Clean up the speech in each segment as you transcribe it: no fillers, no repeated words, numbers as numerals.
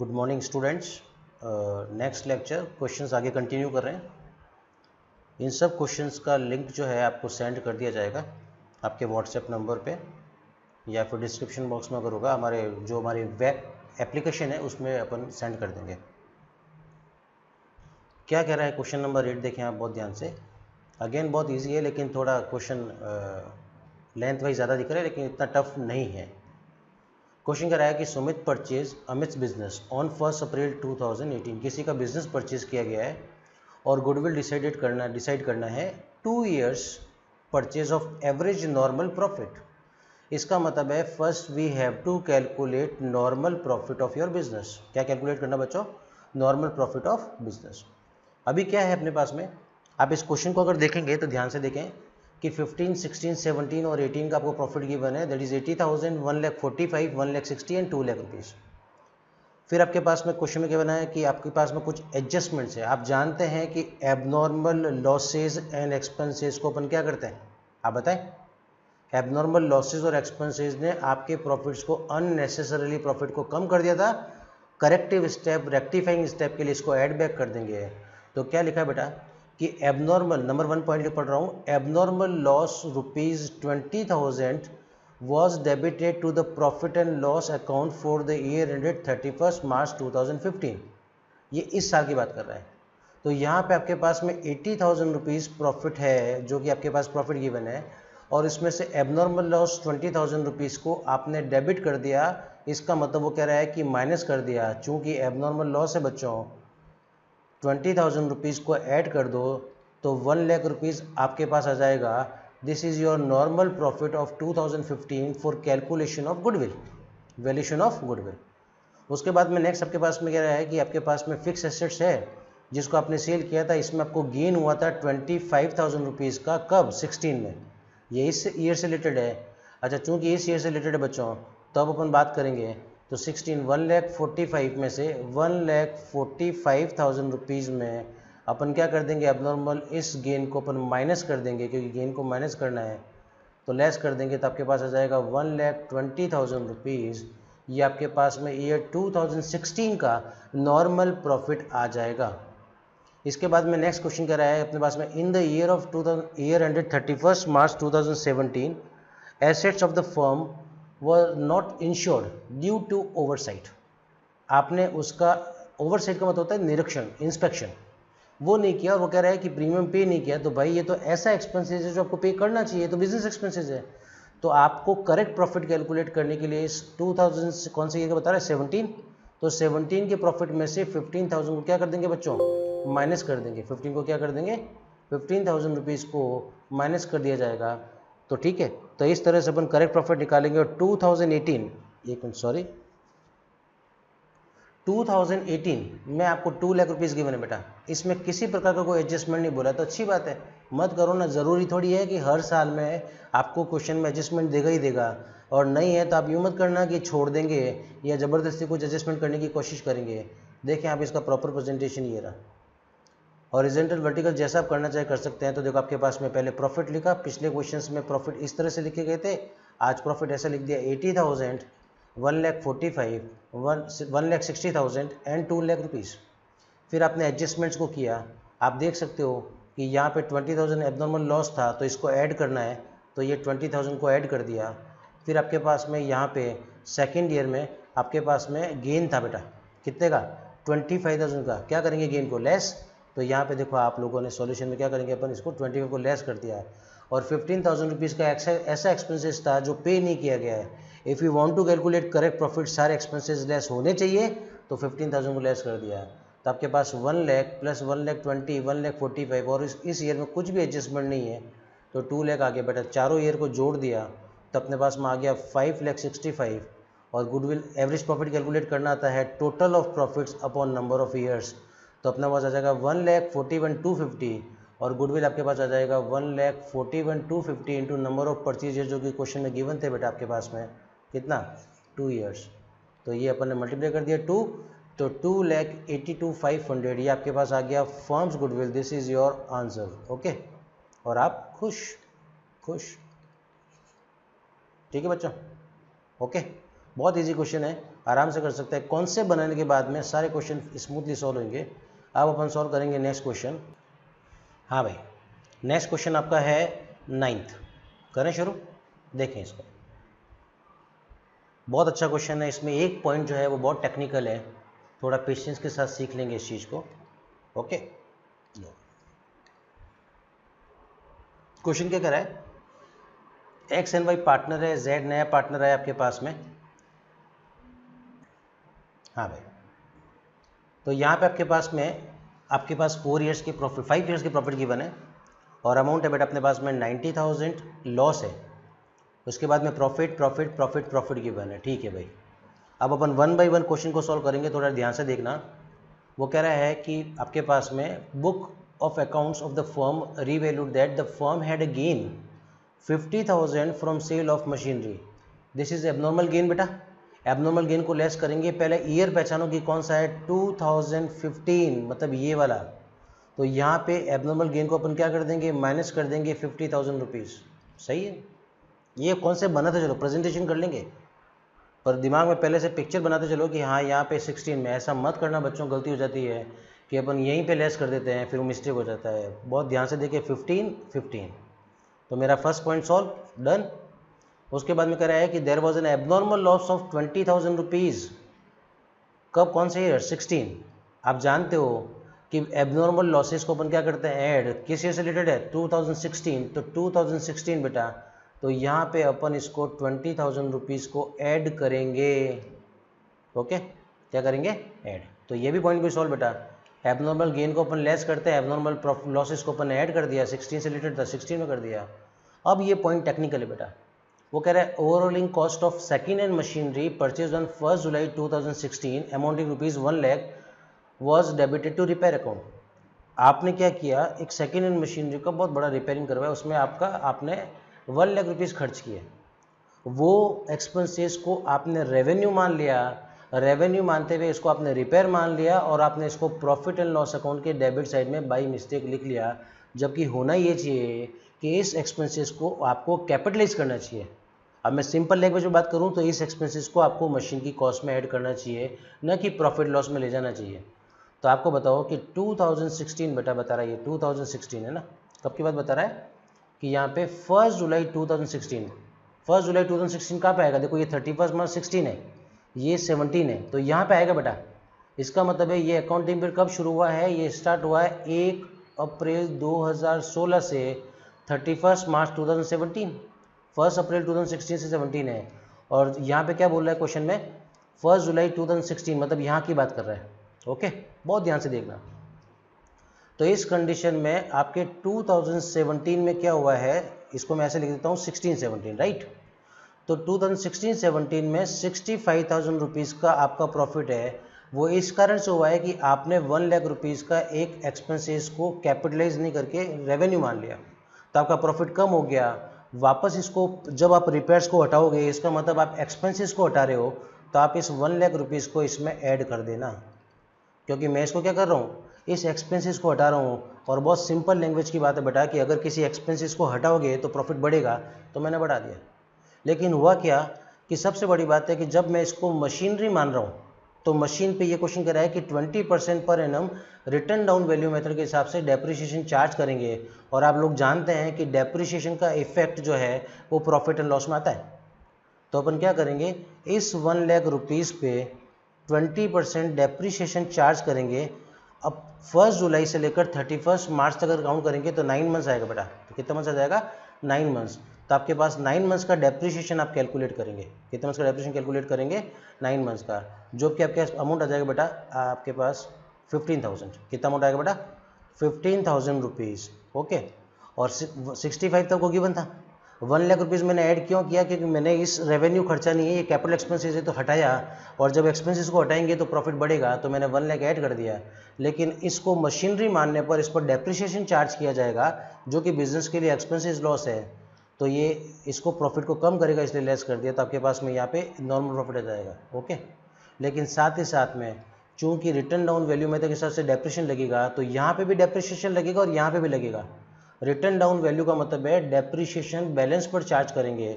Good morning students. Next lecture questions आगे continue कर रहे हैं। इन सब क्वेश्चंस का लिंक जो है आपको सेंड कर दिया जाएगा आपके व्हाट्सएप नंबर पे, या फिर डिस्क्रिप्शन बॉक्स में अगर होगा हमारी वेब एप्लीकेशन है उसमें अपन सेंड कर देंगे। क्या कह रहा है क्वेश्चन नंबर 8 देखें आप बहुत ध्यान से। अगेन बहुत ईजी है, लेकिन थोड़ा क्वेश्चन लेंथ वाइज ज़्यादा दिख रहा है, लेकिन इतना टफ नहीं है। क्वेश्चन कह रहा है कि Sumit purchase Amit business on 1 अप्रैल 2018। किसी का बिजनेस परचेज किया गया है और गुडविल डिसाइड करना है 2 years purchase of average normal profit. इसका मतलब है first we have to calculate normal profit of your business. क्या कैलकुलेट करना बच्चों? Normal profit of business. अभी क्या है अपने पास में, आप इस क्वेश्चन को अगर देखेंगे तो ध्यान से देखें कि 15, 16, 17 और 18 का आपको प्रॉफिट गिवन है, that is 80,000, 1,45,000, 1,60,000 and 2 lakh rupees. फिर आपके पास में क्वेश्चन में क्या बना है कि आपके पास में कुछ एडजस्टमेंट्स है। आप जानते हैं कि एबनॉर्मल लॉसेज एंड एक्सपेंसेस को अपन क्या करते हैं, आप बताएं। एबनॉर्मल लॉसेज और एक्सपेंसेस ने आपके प्रॉफिट्स को अननेसेसरीली प्रॉफिट को कम कर दिया था। करेक्टिव स्टेप, रेक्टिफाइंग स्टेप के लिए इसको ऐड बैक कर देंगे। तो क्या लिखा है बेटा कि एबनॉर्मल, नंबर 1 पॉइंट पढ़ रहा हूँ, abnormal loss ₹20,000 was debited to the profit and loss account for the year ended 31st March 2015। ये इस साल की बात कर रहा है। तो यहाँ पे आपके पास में 80,000 रुपीज़ प्रॉफिट है जो कि आपके पास प्रॉफिट गिवन है, और इसमें से एबनॉर्मल लॉस 20,000 रुपीज़ को आपने डेबिट कर दिया। इसका मतलब वो कह रहा है कि माइनस कर दिया। चूँकि एबनॉर्मल लॉस है बच्चों, 20,000 रुपीज़ को ऐड कर दो तो 1 लाख रुपीज़ आपके पास आ जाएगा। This is your normal profit of 2015 for calculation of goodwill, valuation of goodwill. उसके बाद में नेक्स्ट आपके पास में क्या रहा है कि आपके पास में फिक्स एसेट्स है जिसको आपने सेल किया था, इसमें आपको गेन हुआ था 25,000 रुपीज़ का। कब? 16 में। ये इस ईयर से रिलेटेड है। अच्छा, चूँकि इस ईयर से रिलेटेड है बच्चों, तो अब अपन बात करेंगे तो 16, 1,45,000 में से 1,45,000 रुपीज़ में अपन क्या कर देंगे, एबनॉर्मल इस गेन को अपन माइनस कर देंगे, क्योंकि गेन को माइनस करना है तो लेस कर देंगे। तो आपके पास आ जाएगा 1,20,000 रुपीज़। ये आपके पास में ईयर 2016 का नॉर्मल प्रॉफिट आ जाएगा। इसके बाद में नेक्स्ट क्वेश्चन कह रहा है अपने पास में, in the year of 2000 ended 31st March 2017 assets of the firm were not insured due to oversight. आपने उसका, ओवरसाइट का मतलब होता है निरीक्षण, इंस्पेक्शन, वो नहीं किया और वो कह रहा है कि प्रीमियम पे नहीं किया। तो भाई ये तो ऐसा एक्सपेंसेस है जो आपको पे करना चाहिए, तो बिजनेस एक्सपेंसेस है। तो आपको करेक्ट प्रॉफिट कैलकुलेट करने के लिए इस 2000 कौन से ईयर का बता रहा है, 17, तो 17 के प्रॉफिट में से 15,000 को क्या कर देंगे बच्चों, माइनस कर देंगे। 15 को क्या कर देंगे, 15,000 रुपीज़ को माइनस कर दिया जाएगा। तो ठीक है, तो इस तरह से अपन करेक्ट प्रॉफिट निकालेंगे। और 2018, एक मिनट सॉरी, 2018 में आपको 2 लाख रुपीज़ गिवन है बेटा। इसमें किसी प्रकार का कोई एडजस्टमेंट नहीं बोला, तो अच्छी बात है, मत करो ना। ज़रूरी थोड़ी है कि हर साल में आपको क्वेश्चन में एडजस्टमेंट देगा ही देगा, और नहीं है तो आप यूँ मत करना कि छोड़ देंगे या ज़बरदस्ती कुछ एडजस्टमेंट करने की कोशिश करेंगे। देखें आप इसका प्रॉपर प्रेजेंटेशन ये रहा। हॉरिजॉन्टल वर्टिकल जैसा आप करना चाहे कर सकते हैं। तो देखो आपके पास में पहले प्रॉफिट लिखा, पिछले क्वेश्चंस में प्रॉफिट इस तरह से लिखे गए थे, आज प्रॉफिट ऐसा लिख दिया 80,000, 1,45,000, 1,60,000 एंड 2 लाख रुपीज़। फिर आपने एडजस्टमेंट्स को किया। आप देख सकते हो कि यहाँ पे 20,000 एबनॉर्मल लॉस था तो इसको ऐड करना है, तो ये 20,000 को ऐड कर दिया। फिर आपके पास में यहाँ पे सेकेंड ईयर में आपके पास में गेन था बेटा, कितने का, 25,000 का। क्या करेंगे गेन को, लेस। तो यहाँ पे देखो आप लोगों ने सॉल्यूशन में क्या करेंगे, अपन इसको 25 को लेस कर दिया है। और 15,000 रुपीज़ का ऐसा एक्सपेंसेस था जो पे नहीं किया गया है। If you want to calculate correct profit, सारे एक्सपेंसेस लेस होने चाहिए, तो 15,000 को लेस कर दिया है। तो आपके पास 1 लाख प्लस 1,20,000, 1,45,000, और इस ईयर में कुछ भी एडजस्टमेंट नहीं है तो 2 लाख आ गया बेटा। चारों ईयर को जोड़ दिया तो अपने पास में आ गया 5,60,000। और गुडविल एवरेज प्रॉफिट कैलकुलेट करना आता है total of profits upon number of years. तो अपने पास आ जाएगा 1,41,250, और गुडविल आपके पास आ जाएगा 1,41,250 इंटू नंबर ऑफ परचेजेज जो कि क्वेश्चन में गिवन थे बेटा आपके पास में, कितना, 2 ईयर्स। तो ये अपन ने मल्टीप्लाई कर दिया 2, तो 2,82,500 ये आपके पास आ गया firms goodwill. This is your answer. Okay, और आप खुश खुश, ठीक है बच्चों। ओके, बहुत इजी क्वेश्चन है, आराम से कर सकते हैं। कॉन्सेप्ट बनाने के बाद में सारे क्वेश्चन स्मूथली सॉल्व होंगे। अब अपन सॉल्व करेंगे नेक्स्ट क्वेश्चन। हाँ भाई, नेक्स्ट क्वेश्चन आपका है 9th। करें शुरू, देखें इसको। बहुत अच्छा क्वेश्चन है, इसमें एक पॉइंट जो है वो बहुत टेक्निकल है, थोड़ा पेशेंस के साथ सीख लेंगे इस चीज़ को। ओके, क्वेश्चन क्या कर रहा है, एक्स एंड वाई पार्टनर है, जेड नया पार्टनर है आपके पास में। हाँ भाई, तो यहाँ पे आपके पास 4 ईयर्स की प्रॉफिट, 5 ईयर्स की प्रॉफिट गिवन है और अमाउंट है बेटा अपने पास में 90,000, लॉस है। उसके बाद में profit profit profit profit given है। ठीक है भाई, अब अपन 1 बाय 1 क्वेश्चन को सॉल्व करेंगे, थोड़ा ध्यान से देखना। वो कह रहा है कि आपके पास में book of accounts of the firm revalued that the firm had a gain 50,000 from sale of machinery. This is abnormal gain बेटा। एबनॉर्मल गेन को लेस करेंगे, पहले ईयर पहचानो कि कौन सा है, 2015, मतलब ये वाला। तो यहाँ पे एबनॉर्मल गेन को अपन क्या कर देंगे, माइनस कर देंगे 50,000 रुपीज़। सही है, ये कौन से बना था, चलो प्रेजेंटेशन कर लेंगे, पर दिमाग में पहले से पिक्चर बनाते चलो कि हाँ यहाँ पे 16 में। ऐसा मत करना बच्चों, गलती हो जाती है कि अपन यहीं पे लेस कर देते हैं, फिर वो मिस्टेक हो जाता है। बहुत ध्यान से देखिए, 15। तो मेरा फर्स्ट पॉइंट सॉल्व, डन। उसके बाद में कह रहा है कि there was an abnormal loss of 20,000 rupees. कब, कौन से ईयर, 16। आप जानते हो कि एबनॉर्मल लॉसेस को अपन क्या करते हैं, ऐड। किस ईयर से रिलेटेड है, 2016। तो 2016 बेटा, तो यहाँ पे अपन इसको 20,000 रुपीज़ को ऐड करेंगे। ओके, क्या करेंगे, ऐड। तो ये भी पॉइंट भी सॉल्व बेटा। एबनॉर्मल गेन को अपन लेस करते हैं, एबनॉर्मल लॉसेस को अपन ऐड कर दिया, 16 से रिलेटेड था, 16 में कर दिया। अब ये पॉइंट टेक्निकल है बेटा। वो कह रहा है overhauling cost of second hand machinery purchase on 1 July 2016 amounting ₹1 lakh was debited to repair account. आपने क्या किया, एक सेकेंड हैंड मशीनरी का बहुत बड़ा रिपेयरिंग करवाया, उसमें आपने 1 लाख रुपीज़ खर्च किए। वो एक्सपेंसेस को आपने रेवेन्यू मान लिया, रेवेन्यू मानते हुए इसको आपने रिपेयर मान लिया और आपने इसको प्रॉफिट एंड लॉस अकाउंट के डेबिट साइड में बाई मिस्टेक लिख लिया। जबकि होना ये चाहिए कि इस एक्सपेंसेस को आपको कैपिटलाइज करना चाहिए। अब मैं सिंपल लैंग्वेज में बात करूं तो इस एक्सपेंसेस को आपको मशीन की कॉस्ट में ऐड करना चाहिए, न कि प्रॉफिट लॉस में ले जाना चाहिए। तो आपको बताओ कि 2016 बेटा बता रहा है, ये 2016 है ना, कब की बात बता रहा है कि यहाँ पे 1 जुलाई 2016। 1 जुलाई 2016 कहाँ पे आएगा, देखो ये 31 मार्च 16 है, ये 17 है, तो यहाँ पे आएगा बेटा। इसका मतलब है ये अकाउंटिंग पीरियड कब शुरू हुआ है, ये स्टार्ट हुआ है 1 अप्रैल 2016 से 31 मार्च 2017। 1 अप्रैल 2016 से 17 है। और यहाँ पे क्या बोल रहा है क्वेश्चन में, 1 जुलाई 2016, मतलब यहाँ की बात कर रहा है। ओके, बहुत ध्यान से देखना। तो इस कंडीशन में आपके 2017 में क्या हुआ है, इसको मैं ऐसे लिख देता हूँ 16-17, राइट। तो 2016-17 में 65,000 रुपीज़ का आपका प्रॉफिट है। वो इस कारण से हुआ है कि आपने 1 लाख रुपीज़ का एक एक्सपेंसेस को कैपिटलाइज नहीं करके रेवेन्यू मान लिया, तो आपका प्रॉफिट कम हो गया। वापस इसको जब आप रिपेयर्स को हटाओगे, इसका मतलब आप एक्सपेंसेस को हटा रहे हो, तो आप इस 1 लाख रुपीज़ को इसमें ऐड कर देना, क्योंकि मैं इसको क्या कर रहा हूँ, इस एक्सपेंसेस को हटा रहा हूँ। और बहुत सिंपल लैंग्वेज की बात है बेटा कि अगर किसी एक्सपेंसेस को हटाओगे तो प्रॉफिट बढ़ेगा, तो मैंने बढ़ा दिया। लेकिन हुआ क्या कि सबसे बड़ी बात है कि जब मैं इसको मशीनरी मान रहा हूँ, तो मशीन पे ये क्वेश्चन कर रहा है कि 20% per annum return down value method के हिसाब से डेप्रिसिएशन चार्ज करेंगे। और आप लोग जानते हैं कि डेप्रिसिएशन का इफेक्ट जो है वो प्रॉफिट एंड लॉस में आता है। तो अपन क्या करेंगे, इस 1 लाख रुपीज़ पे 20% डेप्रिसिएशन चार्ज करेंगे। अब 1 जुलाई से लेकर 31 मार्च तक अगर काउंट करेंगे तो 9 मंथ्स आएगा बेटा। तो कितना मंथ्स आ जाएगा, 9 मंथ्स। तो आपके पास 9 मंथ्स का डेप्रिसिएशन आप कैलकुलेट करेंगे। कितने मंथ्स का डेप्रिसिएशन कैलकुलेट करेंगे, 9 मंथ्स का, जो कि आपके अमाउंट आ जाएगा बेटा आपके पास 15,000। कितना अमाउंट आएगा बेटा, 15,000 रुपीज़। ओके, और 65 तक को गिवन था। 1 लाख रुपीज़ मैंने ऐड क्यों किया, क्योंकि मैंने इस रेवेन्यू खर्चा नहीं है, ये कैपिटल एक्सपेंसेस है, तो हटाया। और जब एक्सपेंसेस को हटाएंगे तो प्रॉफिट बढ़ेगा, तो मैंने 1 लाख ऐड कर दिया। लेकिन इसको मशीनरी मानने पर इस पर डेप्रिसिएशन चार्ज किया जाएगा, जो कि बिजनेस के लिए एक्सपेंसेस लॉस है, तो ये इसको प्रॉफिट को कम करेगा, इसलिए लेस कर दिया। तो आपके पास में यहाँ पे नॉर्मल प्रॉफिट आ जाएगा। ओके, लेकिन साथ ही साथ में चूंकि रिटर्न डाउन वैल्यू मेथड के हिसाब से डेप्रिसिएशन लगेगा, तो यहाँ पे भी डेप्रिसिएशन लगेगा और यहाँ पे भी लगेगा। रिटर्न डाउन वैल्यू का मतलब है डेप्रिसिएशन बैलेंस पर चार्ज करेंगे।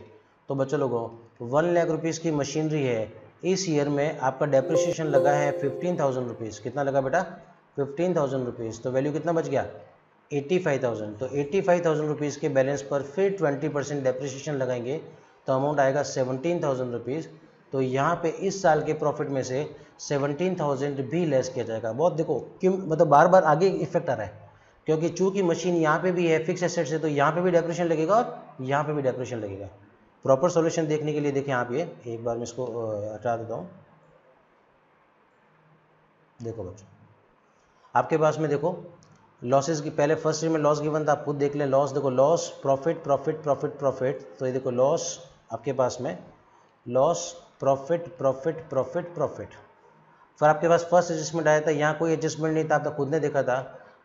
तो बच्चों लोगों, 1 लाख रुपीज़ की मशीनरी है, इस ईयर में आपका डेप्रिसिएशन लगा है 15,000 रुपीज़। कितना लगा बेटा? 15,000 रुपीज़। तो वैल्यू कितना बच गया? 85,000। तो 85,000 रुपीज़ के बैलेंस पर फिर 20% डेप्रिसिएशन लगाएंगे तो अमाउंट आएगा 17,000 रुपीज़। तो यहाँ पे इस साल के प्रॉफिट में से 17,000 भी लेस किया जाएगा। बहुत देखो क्यों, मतलब बार बार आगे इफेक्ट आ रहा है, क्योंकि चूंकि मशीन यहाँ पे भी है फिक्स एसेट से, तो यहाँ पे भी डेप्रिसिएशन लगेगा और यहाँ पे भी डेप्रिसिएशन लगेगा। प्रॉपर सॉल्यूशन देखने के लिए देखिए आप, ये एक बार मैं इसको हटा देता हूँ। देखो बच्चों, आपके पास में देखो लॉसेस की, पहले फर्स्ट ईयर में लॉस गिवन था, आप खुद देख लें। लॉस देखो, loss profit profit profit profit. तो ये देखो लॉस आपके पास में loss profit profit profit profit. फिर आपके पास फर्स्ट एडजस्टमेंट आया था, यहाँ कोई एडजस्टमेंट नहीं था। आप तो खुद ने देखा था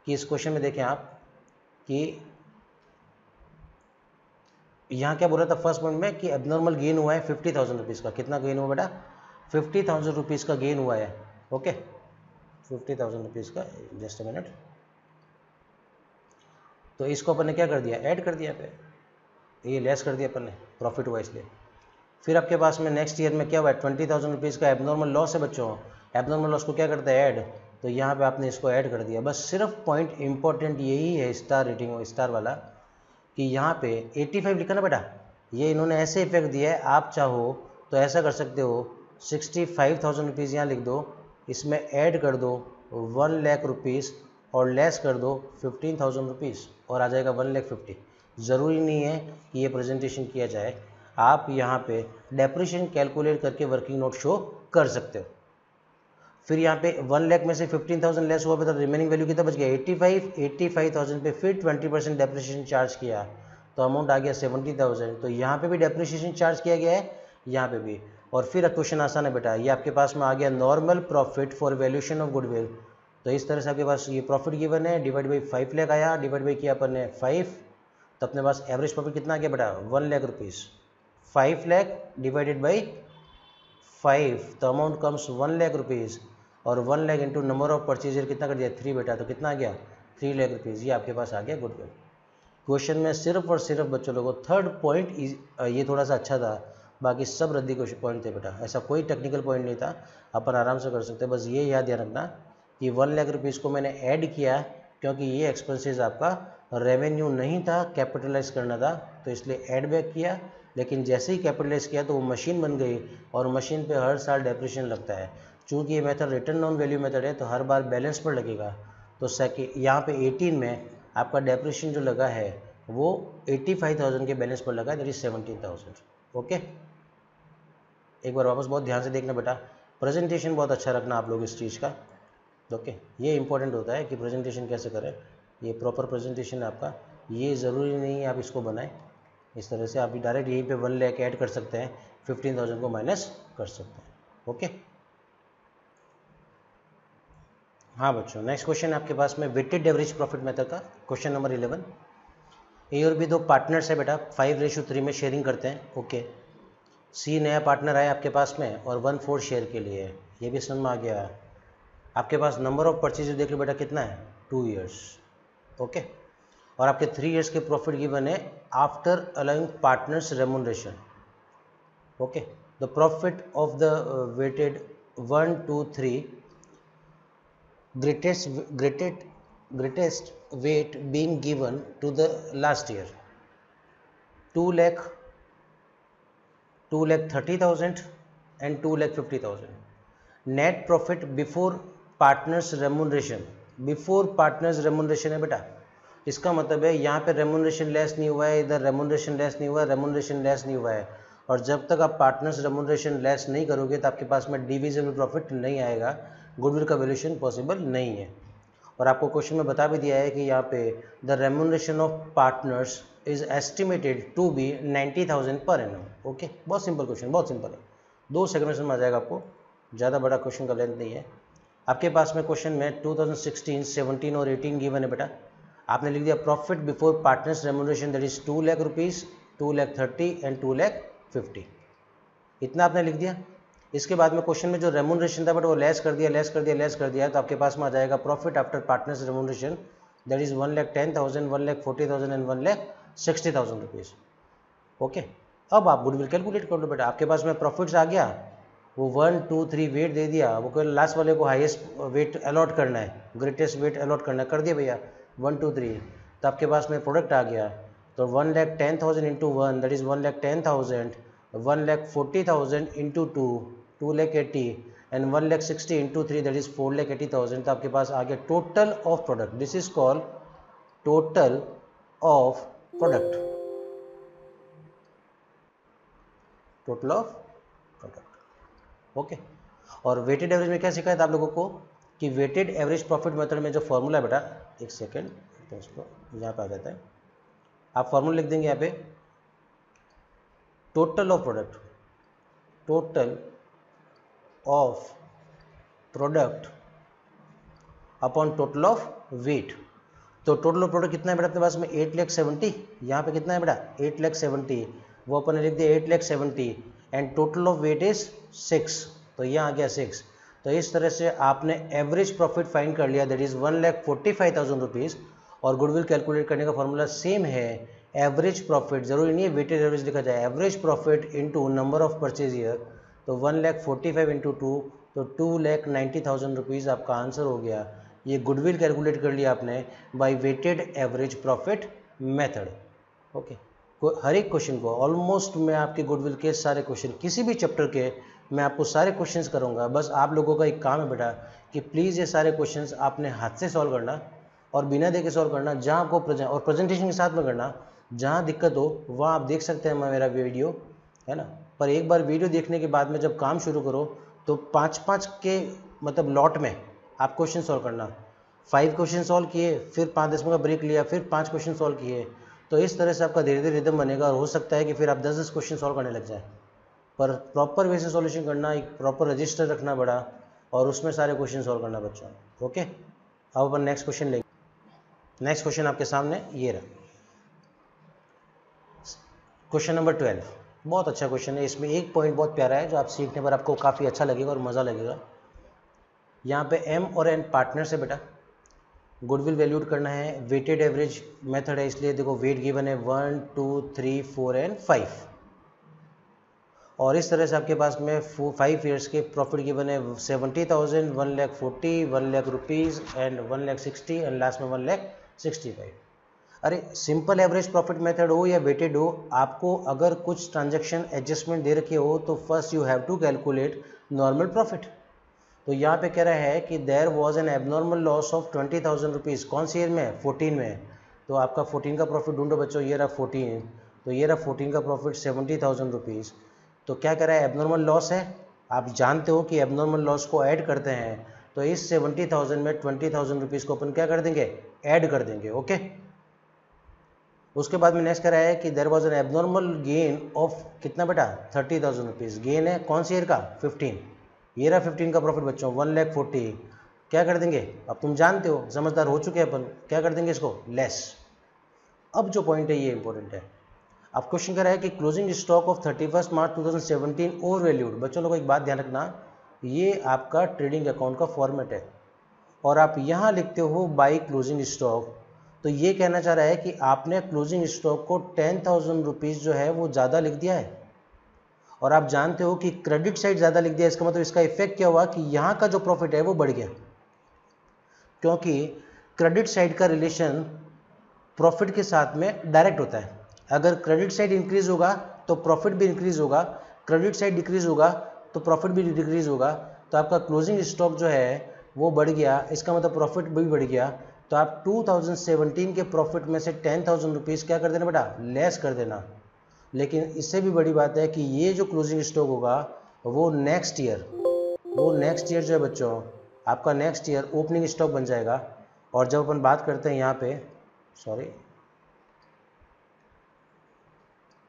कि इस क्वेश्चन में देखें आप कि यहाँ क्या बोला था फर्स्ट पॉइंट में कि एबनॉर्मल गेन हुआ है 50,000 रुपीज़ का। कितना गेन हुआ बेटा? 50,000 रुपीज़ का गेन हुआ है। ओके, 50,000 रुपीज़ का। Just a minute. तो इसको अपन ने क्या कर दिया? ऐड कर दिया पे, ये लेस कर दिया अपन ने, प्रॉफिट हुआ इसलिए। फिर आपके पास में नेक्स्ट ईयर में क्या हुआ है? 20,000 रुपीज़ का एबनॉर्मल लॉस है बच्चों। एबनॉर्मल लॉस को क्या करता है? ऐड। तो यहाँ पे आपने इसको ऐड कर दिया। बस सिर्फ पॉइंट इंपॉर्टेंट यही है स्टार रेटिंग स्टार वाला, कि यहाँ पे 85 लिखा ना बेटा, ये इन्होंने ऐसे इफेक्ट दिया है। आप चाहो तो ऐसा कर सकते हो, 65,000 रुपीज़ यहाँ लिख दो, इसमें ऐड कर दो 1 लाख रुपीज़ और लेस कर दो 15,000 रुपीज़ और आ जाएगा 1,50,000। ज़रूरी नहीं है कि ये प्रेजेंटेशन किया जाए, आप यहाँ पे डेप्रिसिएशन कैलकुलेट करके वर्किंग नोट शो कर सकते हो। फिर यहाँ पे 1 लाख में से 15,000 लेस हुआ, तो रिमेनिंग वैल्यू कितना बच गया? 85,000 पे फिर 20% डेप्रिसिएशन चार्ज किया तो अमाउंट आ गया 70,000। तो यहाँ पे भी डेप्रिसिएशन चार्ज किया गया है, यहाँ पे भी। और फिर क्वेश्चन आसान है बेटा, ये आपके पास में आ गया normal profit for valuation of goodwill. तो इस तरह से आपके पास ये प्रॉफिट गिवन है, डिवाइड बाई 5 लाख आया, डिवाइड बाई किया अपन ने 5, तो अपने पास एवरेज प्रॉफिट कितना आ गया बेटा? 1 lakh rupees. 5 lakh divided by 5, तो अमाउंट कम्स 1 लाख रुपीज़। और 1 lakh into number of purchaser कितना कर दिया? 3 बेटा, तो कितना आ गया? 3 लाख रुपीज़। ये आपके पास आ गया गुडविल। क्वेश्चन में सिर्फ और सिर्फ बच्चों लोगों थर्ड पॉइंट ये थोड़ा सा अच्छा था, बाकी सब रद्दी क्वेश्चन पॉइंट थे बेटा। ऐसा कोई टेक्निकल पॉइंट नहीं था, अपन आराम से कर सकते हैं। बस ये याद रखना कि 1 लाख रुपीज़ को मैंने ऐड किया क्योंकि ये एक्सपेंसेस आपका रेवेन्यू नहीं था, कैपिटलाइज करना था, तो इसलिए ऐड बैक किया। लेकिन जैसे ही कैपिटलाइज किया तो वो मशीन बन गई और मशीन पे हर साल डेप्रिसिएशन लगता है। चूँकि ये method return on value method है तो हर बार बैलेंस पर लगेगा। तो सेकेंड यहाँ पे 18 में आपका डेप्रिसिएशन जो लगा है वो 85,000 के बैलेंस पर लगा, दैट इज 17,000। ओके, एक बार वापस बहुत ध्यान से देखना बेटा, प्रेजेंटेशन बहुत अच्छा रखना आप लोग इस चीज़ का। ओके, ये इंपॉर्टेंट होता है कि प्रेजेंटेशन कैसे करें। ये प्रॉपर प्रेजेंटेशन आपका, ये ज़रूरी नहीं है आप इसको बनाएं इस तरह से। आप डायरेक्ट यहीं पे 1 लाख ऐड कर सकते हैं, 15,000 को माइनस कर सकते हैं। ओके, हाँ बच्चों, नेक्स्ट क्वेश्चन आपके पास में वेटेड एवरेज प्रॉफिट मेथड का क्वेश्चन नंबर 11। ए और बी दो पार्टनर्स है बेटा, 5:3 में शेयरिंग करते हैं। ओके, सी नया पार्टनर है आपके पास में और 1/4 शेयर के लिए है, ये भी समझ में आ गया। आपके पास नंबर ऑफ परचेज देख लो बेटा कितना है? 2 ईयर्स। ओके, और आपके 3 ईयर्स के प्रॉफिट गिवन है after allowing partners remuneration. Okay, the profit of the weighted 1, 2, 3 greatest weight being given to the last year, 2,30,000 and 2,50,000. Net profit before partners remuneration, before partners remuneration है बेटा। इसका मतलब है यहाँ पे रेमुनरेशन लेस नहीं हुआ है, इधर रेमुनरेशन लेस नहीं हुआ है, रेमुनरेशन लेस नहीं हुआ है। और जब तक आप पार्टनर्स रेमुनरेशन लेस नहीं करोगे तो आपके पास में डिविजिबल प्रॉफिट नहीं आएगा, गुडविल का वैल्यूएशन पॉसिबल नहीं है। और आपको क्वेश्चन में बता भी दिया है कि यहाँ पे the remuneration of partners is estimated to be 90,000 per annum. Okay, बहुत सिंपल क्वेश्चन, बहुत सिंपल है, 2 सेकंड में आ जाएगा आपको, ज़्यादा बड़ा क्वेश्चन का लेंथ नहीं है। आपके पास में क्वेश्चन में 2016, 17 और 18 गिवन है बेटा। आपने लिख दिया profit before partners remuneration that is 2 lakh rupees, 2,30,000 and 2,50,000, इतना आपने लिख दिया। इसके बाद में क्वेश्चन में जो रेमुनरेशन था बट वो लेस कर दिया, तो आपके पास में आ जाएगा profit after partners remuneration that is 1,10,000, 1,40,000 and 1,60,000 rupees. Okay, अब आप गुडविल कैलकुलेट कर लो बेटा। आपके पास में प्रॉफिट्स आ गया, वो 1 2 3 वेट दे दिया, वो केवल लास्ट वाले को हाईएस्ट वेट अलॉट करना है, ग्रेटेस्ट वेट अलॉट करना है, कर दिया भैया 1 2 3। तो आपके पास में प्रोडक्ट आ गया। तो 1,10,000 into 1 that is 1,10,000, 1,40,000 into 2 2,80,000 and 1,60,000 into 3 that is 4,80,000। तो आपके पास आ गया total of product. This is called total of product, total of product. Okay. और वेटेड एवरेज में क्या सिखाया था आप लोगों को कि वेटेड एवरेज प्रॉफिट मेथड में जो फॉर्मूला है बेटा, एक सेकेंड तो इसको यहाँ पे आ जाता है, आप फॉर्मूला लिख देंगे यहाँ पे, total of product, total of product upon total of weight. तो टोटल ऑफ प्रोडक्ट कितना है बेटा अपने पास में 8,70,000, यहाँ पे कितना है बेटा 8,70,000, वो अपन ने लिख दिया 8,70,000 and total of weight is 6, तो यहाँ आ गया 6। तो इस तरह से आपने एवरेज प्रॉफिट फाइंड कर लिया, दैट इज 1,45,000 रुपीज़। और गुडविल कैलकुलेट करने का फॉर्मूला सेम है, एवरेज प्रॉफिट, जरूरी नहीं है वेटेड एवरेज लिखा जाए, average profit into number of purchase year. तो 1,45,000 इंटू 2 तो 2,90,000 रुपीज़ आपका आंसर हो गया। ये गुडविल कैलकुलेट कर लिया आपने by weighted average profit method. Okay. हर एक क्वेश्चन को ऑलमोस्ट मैं आपके गुडविल के सारे क्वेश्चन, किसी भी चैप्टर के मैं आपको सारे क्वेश्चंस करूंगा। बस आप लोगों का एक काम है बेटा कि प्लीज़ ये सारे क्वेश्चंस आपने हाथ से सॉल्व करना और बिना देखे सॉल्व करना, जहाँ आपको और प्रेजेंटेशन के साथ में करना। जहाँ दिक्कत हो वहाँ आप देख सकते हैं मेरा वीडियो, है ना। पर एक बार वीडियो देखने के बाद में जब काम शुरू करो तो 5-5 के मतलब लॉट में आप क्वेश्चन सॉल्व करना। 5 क्वेश्चन सॉल्व किए, फिर 5-10 मिनट का ब्रेक लिया, फिर 5 क्वेश्चन सॉल्व किए, तो इस तरह से आपका धीरे धीरे रिदम बनेगा और हो सकता है कि फिर आप 10-10 क्वेश्चन सॉल्व करने लग जाए। पर प्रॉपर वे से सॉल्यूशन करना, एक प्रॉपर रजिस्टर रखना बड़ा, और उसमें सारे क्वेश्चन सॉल्व करना बच्चों। ओके। अब अपन नेक्स्ट क्वेश्चन लेंगे। नेक्स्ट क्वेश्चन आपके सामने ये रहा, क्वेश्चन नंबर 12। बहुत अच्छा क्वेश्चन है, इसमें एक पॉइंट बहुत प्यारा है जो आप सीखने पर आपको काफ़ी अच्छा लगेगा और मज़ा लगेगा। यहाँ पे एम और एन पार्टनर्स है बेटा, गुडविल वैल्यूड करना है, वेटेड एवरेज मेथड है, इसलिए देखो वेट गिवन है 1 2 3 4 एंड 5। और इस तरह से आपके पास में 5 ईयर्स के प्रॉफिट गिवन है 70,000, 1,40,000, 1,00,000 रुपीज़ एंड 1,60,000 एंड लास्ट में 1,65,000। अरे सिंपल एवरेज प्रॉफिट मेथड हो या वेटेड हो, आपको अगर कुछ ट्रांजैक्शन एडजस्टमेंट दे रखे हो तो first you have to calculate normal profit. तो यहाँ पे कह रहा है कि there was an abnormal loss of 20,000 rupees, कौन सी ईयर में 14 में। तो आपका 14 का प्रॉफिट ढूंढो बच्चों, ये रहा 14, तो ये रहा 14 का प्रॉफिट 70,000 रुपीज़। तो क्या कह रहा है एबनॉर्मल लॉस है, आप जानते हो कि एबनॉर्मल लॉस को ऐड करते हैं, तो इस 70,000 में 20,000 रुपीज़ को अपन क्या कर देंगे, ऐड कर देंगे। ओके। उसके बाद में नेक्स्ट कह रहा है कि there was an abnormal gain of कितना बेटा 30,000 रुपीज़, गेन है कौन सी ईयर का 15, ये रहा 15 का प्रॉफिट बच्चों 1,40,000। क्या कर देंगे, अब तुम जानते हो समझदार हो चुके हैं अपन, क्या कर देंगे इसको लेस। अब जो पॉइंट है ये इंपॉर्टेंट है। अब क्वेश्चन कह रहा है कि closing stock of 31 March 2017 over valued. बच्चों लोगों को एक बात ध्यान रखना, ये आपका ट्रेडिंग अकाउंट का फॉर्मेट है और आप यहाँ लिखते हो बाई क्लोजिंग स्टॉक, तो ये कहना चाह रहा है कि आपने क्लोजिंग स्टॉक को 10,000 रुपीज़ जो है वो ज़्यादा लिख दिया है। और आप जानते हो कि क्रेडिट साइड ज़्यादा लिख दिया, इसका मतलब इसका इफेक्ट क्या हुआ कि यहाँ का जो प्रॉफिट है वो बढ़ गया, क्योंकि क्रेडिट साइड का रिलेशन प्रॉफिट के साथ में डायरेक्ट होता है। अगर क्रेडिट साइड इंक्रीज होगा तो प्रॉफिट भी इंक्रीज होगा, क्रेडिट साइड डिक्रीज होगा तो प्रॉफिट भी डिक्रीज होगा। तो आपका क्लोजिंग स्टॉक जो है वो बढ़ गया, इसका मतलब प्रॉफिट भी बढ़ गया। तो आप 2017 के प्रॉफिट में से 10,000 रुपीज़ क्या कर देना बेटा, लेस कर देना। लेकिन इससे भी बड़ी बात है कि ये जो क्लोजिंग स्टॉक होगा वो नेक्स्ट ईयर जो है बच्चों, आपका नेक्स्ट ईयर ओपनिंग स्टॉक बन जाएगा। और जब अपन बात करते हैं यहाँ पे,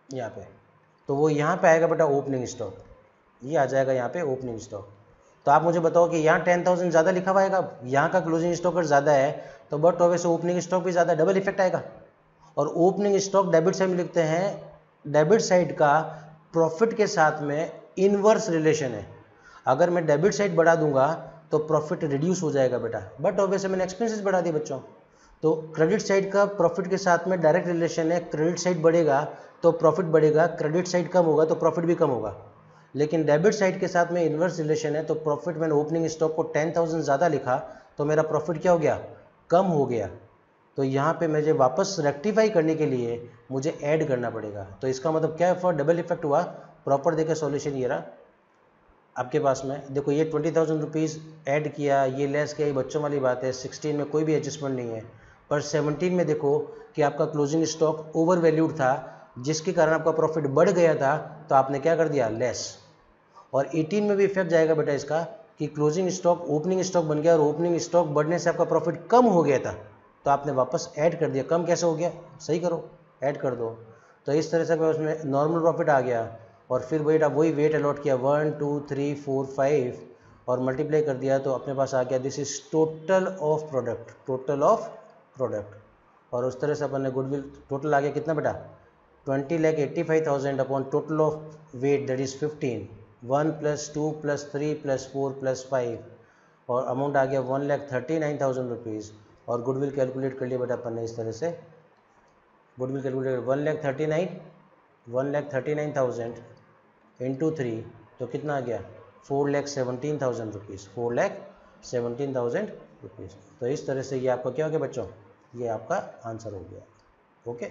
यहाँ पे, तो वो यहाँ पे आएगा बेटा ओपनिंग स्टॉक, ये आ जाएगा यहाँ पे ओपनिंग स्टॉक। तो आप मुझे बताओ कि यहाँ 10,000 ज़्यादा लिखा हुआ आएगा, यहाँ का क्लोजिंग स्टॉक अगर ज़्यादा है तो बट वैसे ओपनिंग स्टॉक भी ज़्यादा, डबल इफेक्ट आएगा। और ओपनिंग स्टॉक डेबिट साइड में लिखते हैं, डेबिट साइड का प्रॉफिट के साथ में इनवर्स रिलेशन है। अगर मैं डेबिट साइड बढ़ा दूंगा तो प्रॉफिट रिड्यूस हो जाएगा बेटा, बट वैसे मैंने एक्सपेंसेस बढ़ा दिए बच्चों। तो क्रेडिट साइड का प्रॉफिट के साथ में डायरेक्ट रिलेशन है, क्रेडिट साइड बढ़ेगा तो प्रॉफिट बढ़ेगा, क्रेडिट साइड कम होगा तो प्रॉफिट भी कम होगा। लेकिन डेबिट साइड के साथ में इन्वर्स रिलेशन है, तो प्रॉफिट मैंने ओपनिंग स्टॉक को 10,000 ज़्यादा लिखा तो मेरा प्रॉफिट क्या हो गया, कम हो गया। तो यहाँ पे मुझे वापस रेक्टिफाई करने के लिए मुझे ऐड करना पड़ेगा। तो इसका मतलब क्या फॉर डबल इफेक्ट हुआ। प्रॉपर देखे सॉल्यूशन ये रहा आपके पास में, देखो ये 20,000 रुपीज़ ऐड किया, ये लेस किया, ये बच्चों वाली बात है। 16 में कोई भी एडजस्टमेंट नहीं है, पर 17 में देखो कि आपका क्लोजिंग स्टॉक ओवर वैल्यूड था, जिसके कारण आपका प्रॉफिट बढ़ गया था, तो आपने क्या कर दिया, लेस। और 18 में भी इफेक्ट जाएगा बेटा इसका कि क्लोजिंग स्टॉक ओपनिंग स्टॉक बन गया और ओपनिंग स्टॉक बढ़ने से आपका प्रॉफिट कम हो गया था, तो आपने वापस ऐड कर दिया। कम कैसे हो गया, सही करो, ऐड कर दो। तो इस तरह से उसमें नॉर्मल प्रॉफिट आ गया और फिर वही वेट अलॉट किया 1 2 3 4 5 और मल्टीप्लाई कर दिया, तो अपने पास आ गया this is total of product, total of product. और उस तरह से अपन ने गुडविल टोटल आ गया कितना बेटा, 20,85,000 upon total of weight that is 15, 1 + 2 + 3 + 4 + 5 और अमाउंट आ गया 1,39,000 रुपीज़। और गुडविल कैलकुलेट कर लिया बेटा अपन ने इस तरह से, गुडविल कैलकुलेट 1,39,000 इंटू 3 तो कितना आ गया 4,17,000 रुपीज़, 4,17,000 रुपीज़। तो इस तरह से ये आपका क्या हो गया बच्चों, ये आपका आंसर हो गया। ओके,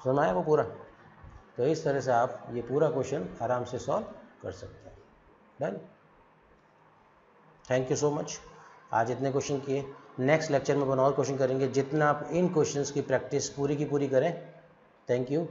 सुना है वो पूरा। तो इस तरह से आप ये पूरा क्वेश्चन आराम से सॉल्व कर सकते हैं। Done, thank you so much. आज इतने क्वेश्चन किए, नेक्स्ट लेक्चर में अपन और क्वेश्चन करेंगे। जितना आप इन क्वेश्चंस की प्रैक्टिस पूरी की पूरी करें। Thank you.